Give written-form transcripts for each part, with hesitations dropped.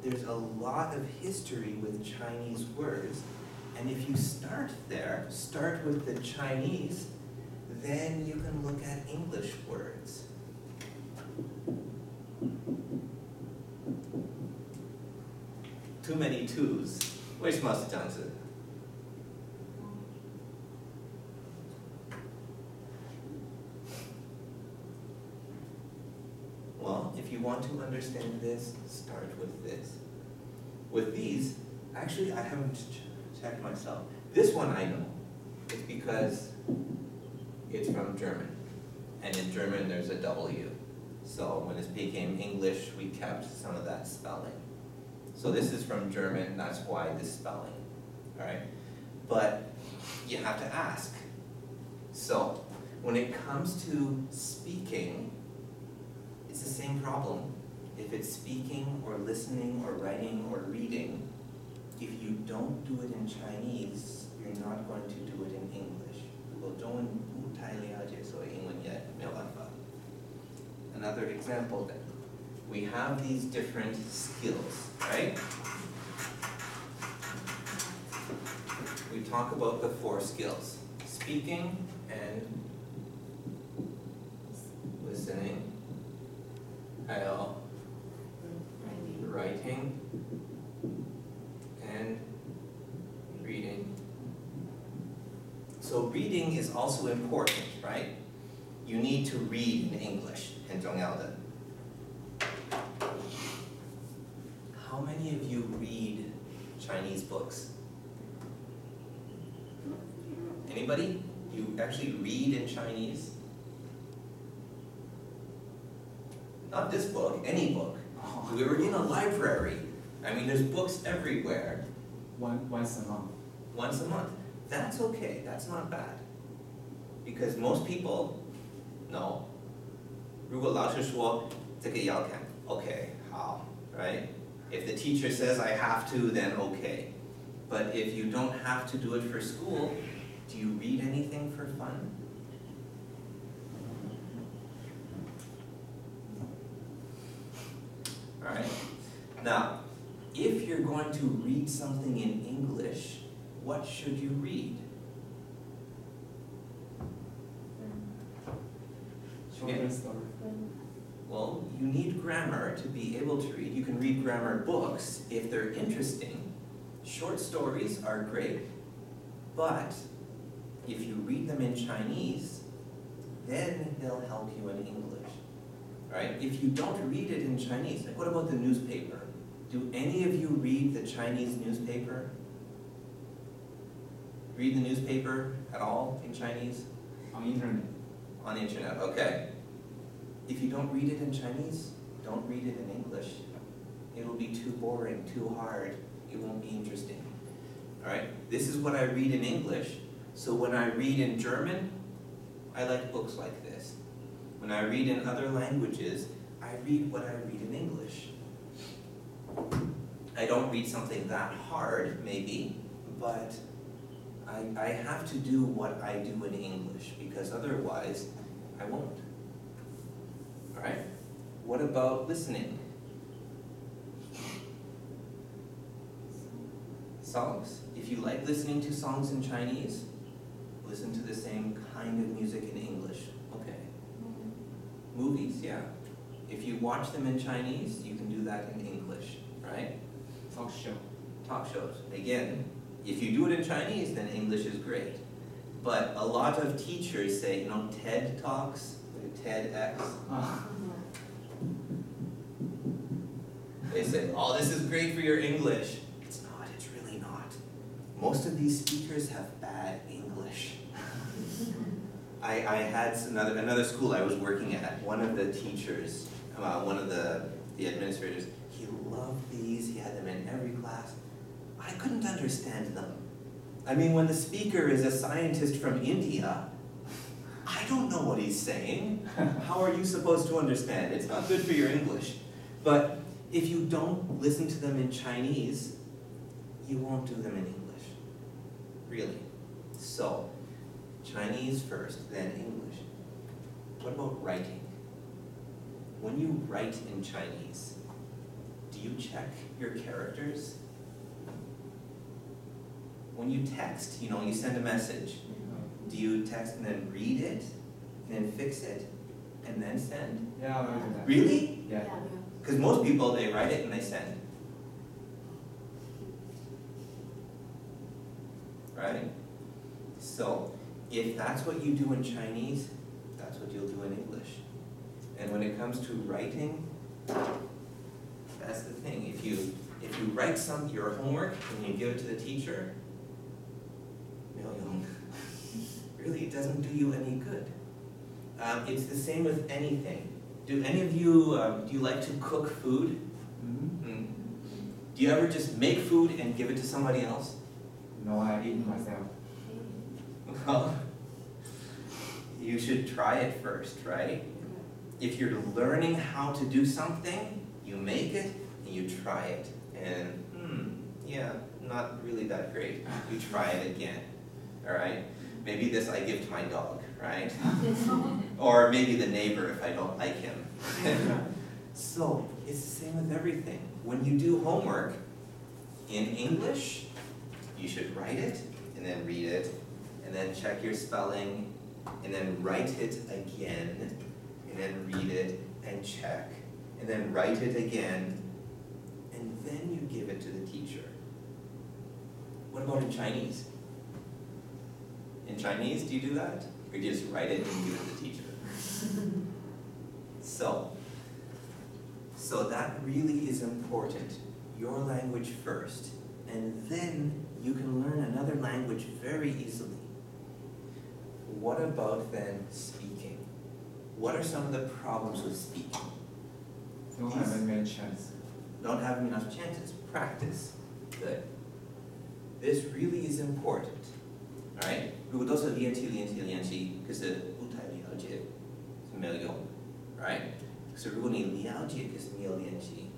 there's a lot of history with Chinese words, and if you start there, start with the Chinese, then you can look at English words. Too many twos. 为什么是这样子？ Well, if you want to understand this, start with this. With these, actually I haven't checked myself. This one I know. It's because it's from German. And in German there's a W. So when it became English, we kept some of that spelling. So this is from German, that's why this spelling. Alright? But you have to ask. So when it comes to speaking, it's the same problem. If it's speaking or listening or writing or reading, if you don't do it in Chinese, you're not going to do it in English. 我中文不太了解，所以英文也没有办法。Another example then. We have these different skills, right? We talk about the 4 skills. Speaking and listening. 还有 writing and reading. So reading is also important, right? You need to read in English, 很重要的. How many of you read Chinese books? Anybody? You actually read in Chinese? Not this book, any book. We were in a library. I mean, there's books everywhere. Once a month. Once a month. That's okay, that's not bad. Because most people know. 如果老师说这个要看, okay, how, right? If the teacher says I have to, then okay. But if you don't have to do it for school, do you read anything for fun? Alright? Now, if you're going to read something in English, what should you read? Shorter story. Well, you need grammar to be able to read. You can read grammar books if they're interesting. Short stories are great, but if you read them in Chinese, then they'll help you in English. Right? If you don't read it in Chinese, like what about the newspaper? Do any of you read the Chinese newspaper? Read the newspaper at all in Chinese? On internet. On the internet, okay. If you don't read it in Chinese, don't read it in English. It'll be too boring, too hard. It won't be interesting. Alright? This is what I read in English. So when I read in German, I like books like this. When I read in other languages, I read what I read in English. I don't read something that hard, maybe, but I have to do what I do in English, because otherwise, I won't. Alright? What about listening? Songs. If you like listening to songs in Chinese, listen to the same kind of music in English. Okay. Movies, yeah. If you watch them in Chinese, you can do that in English, right? Talk show. Talk shows. Again, if you do it in Chinese, then English is great. But a lot of teachers say, you know, TED Talks, like TEDx. They say, oh, this is great for your English. It's not, it's really not. Most of these speakers have bad English. I had another school I was working at, one of the teachers, one of the administrators, he loved these, he had them in every class. I couldn't understand them. I mean, when the speaker is a scientist from India, I don't know what he's saying. How are you supposed to understand? It's not good for your English. But if you don't listen to them in Chinese, you won't do them in English. Really. So, Chinese first, then English. What about writing? When you write in Chinese, do you check your characters? When you text, you know, you send a message, do you text and then read it, and then fix it, and then send? Yeah, I do that. Really? Yeah. Because most people, they write it and they send. Right? So, if that's what you do in Chinese, that's what you'll do in English. And when it comes to writing, that's the thing. If you write your homework and you give it to the teacher, really, it doesn't do you any good. It's the same with anything. Do any of you, do you like to cook food? Mm-hmm. Do you ever just make food and give it to somebody else? No, I eat myself. Well, you should try it first, right? If you're learning how to do something, you make it and you try it. And, yeah, not really that great. You try it again, all right? Maybe this I give to my dog, right? Or maybe the neighbor if I don't like him. So, it's the same with everything. When you do homework in English, you should write it, and then read it, and then check your spelling, and then write it again, and then read it, and check, and then write it again, and then you give it to the teacher. What about in Chinese? In Chinese, do you do that? Or do you just write it and give it to the teacher? So that really is important. Your language first, and then you can learn another language very easily. What about then speaking? What are some of the problems with speaking? Don't have many chances. Don't have enough chances. Practice. Good. This really is important. Alright? 如果都是练习，可是不太了解是没有用。Right? 可是如果你了解，可是没有练习，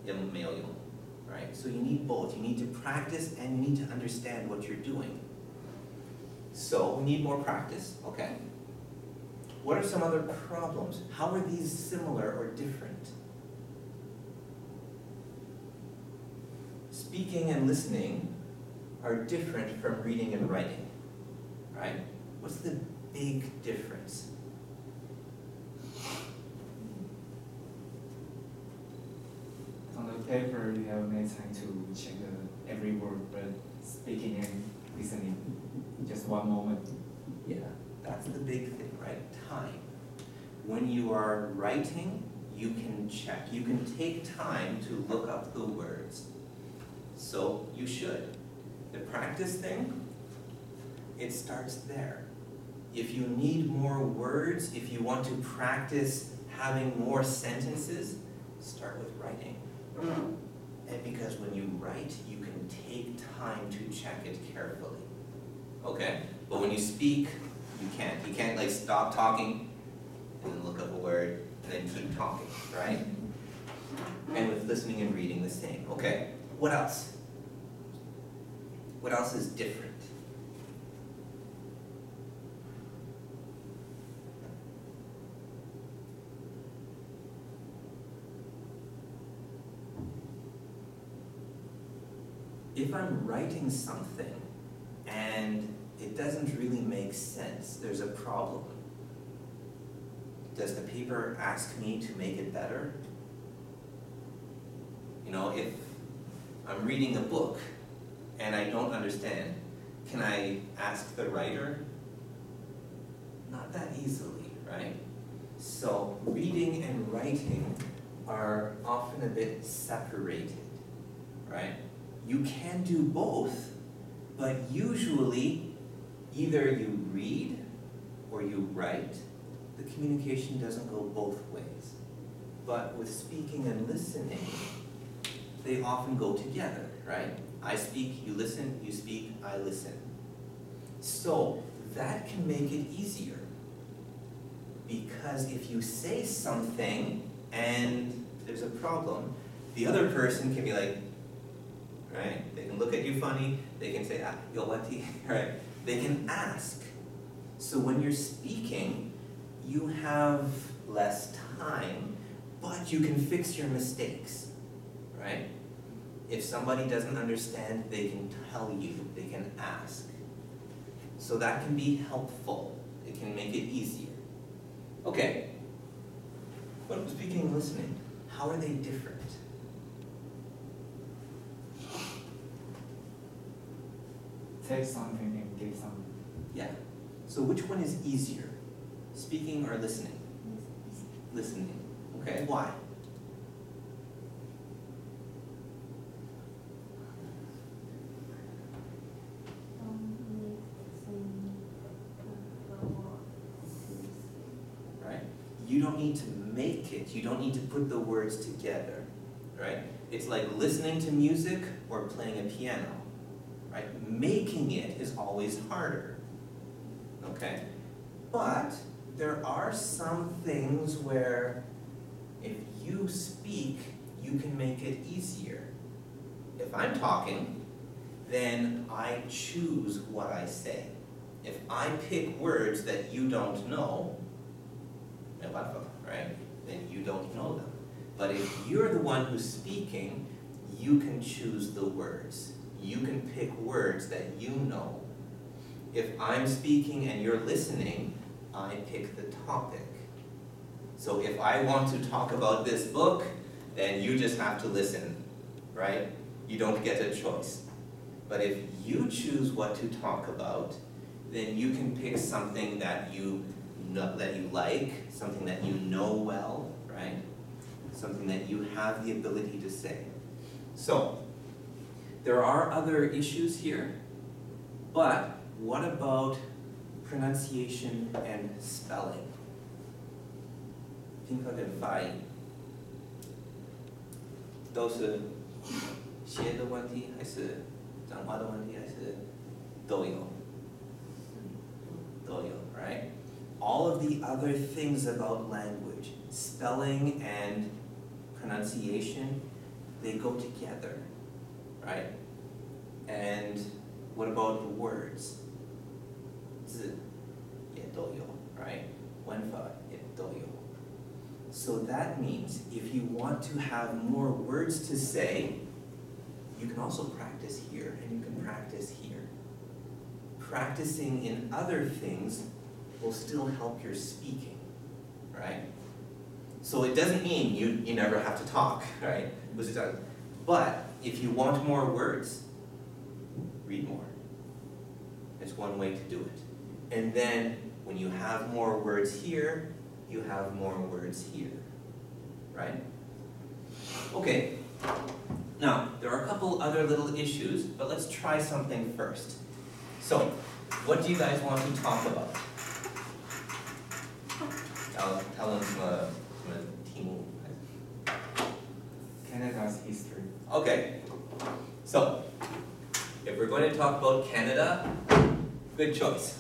也没有用。Right? So you need both. You need to practice and you need to understand what you're doing. So we need more practice. Okay. What are some other problems? How are these similar or different? Speaking and listening are different from reading and writing. Right? What's the big difference? On the paper, you have many time to check every word, but speaking and listening, just one moment. Yeah, that's the big thing, right? Time. When you are writing, you can check. You can take time to look up the words. So you should. The practice thing, it starts there. If you need more words, if you want to practice having more sentences, start with writing. And because when you write, you can take time to check it carefully. Okay? But when you speak, you can't. You can't like stop talking and then look up a word and then keep talking, right? And with listening and reading the same. Okay? What else? What else is different? If I'm writing something and it doesn't really make sense, there's a problem. Does the paper ask me to make it better? You know, if I'm reading a book and I don't understand, can I ask the writer? Not that easily, right? So reading and writing are often a bit separated, right? You can do both, but usually either you read or you write. The communication doesn't go both ways. But with speaking and listening, they often go together, right? I speak, you listen, you speak, I listen. So that can make it easier. Because if you say something and there's a problem, the other person can be like, right? They can look at you funny, they can say, yo, what, right? They can ask. So when you're speaking, you have less time, but you can fix your mistakes. right? If somebody doesn't understand, they can tell you, they can ask. So that can be helpful. It can make it easier. Okay. But speaking and listening, how are they different? Take something and give something. Yeah. So which one is easier? Speaking or listening? Listening. Okay, why? Right? You don't need to make it. You don't need to put the words together. Right? It's like listening to music or playing a piano. Right? Making it is always harder. Okay? But there are some things where if you speak, you can make it easier. If I'm talking, then I choose what I say. If I pick words that you don't know, right, then you don't know them. But if you're the one who's speaking, you can choose the words. You can pick words that you know. If I'm speaking and you're listening, I pick the topic. So if I want to talk about this book, then you just have to listen, right? You don't get a choice. But if you choose what to talk about, then you can pick something that you like, something that you know well, right? Something that you have the ability to say. So, there are other issues here, but what about pronunciation and spelling? 听课跟发音都是写的问题，还是讲话的问题，还是都有？都有, right? All of the other things about language, spelling and pronunciation, they go together, right? And what about the words? 字也都有, right? 文法也都有. So that means if you want to have more words to say, you can also practice here and you can practice here. Practicing in other things will still help your speaking, right? So it doesn't mean you never have to talk, right? But if you want more words, read more. It's one way to do it. And then when you have more words here, you have more words here, right? Okay, now there are a couple other little issues, but let's try something first. So, what do you guys want to talk about? Tell them Canada's history. Okay, so if we're going to talk about Canada, good choice.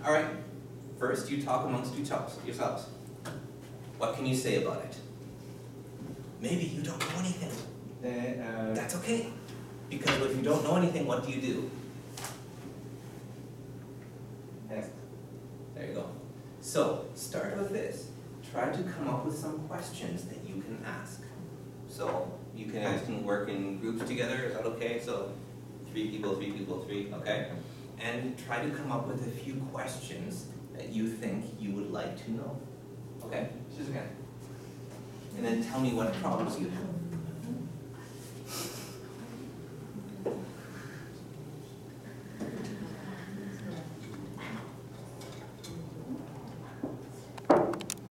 All right, first you talk amongst yourselves. What can you say about it? Maybe you don't know anything. That's okay, because if you don't know anything, what do you do? Ask. There you go. So, start with this. Try to come up with some questions that you can ask. So, you can ask and work in groups together, is that okay? So, 3 people, 3 people, 3, okay? And try to come up with a few questions that you think you would like to know. Okay? And then tell me what problems you have.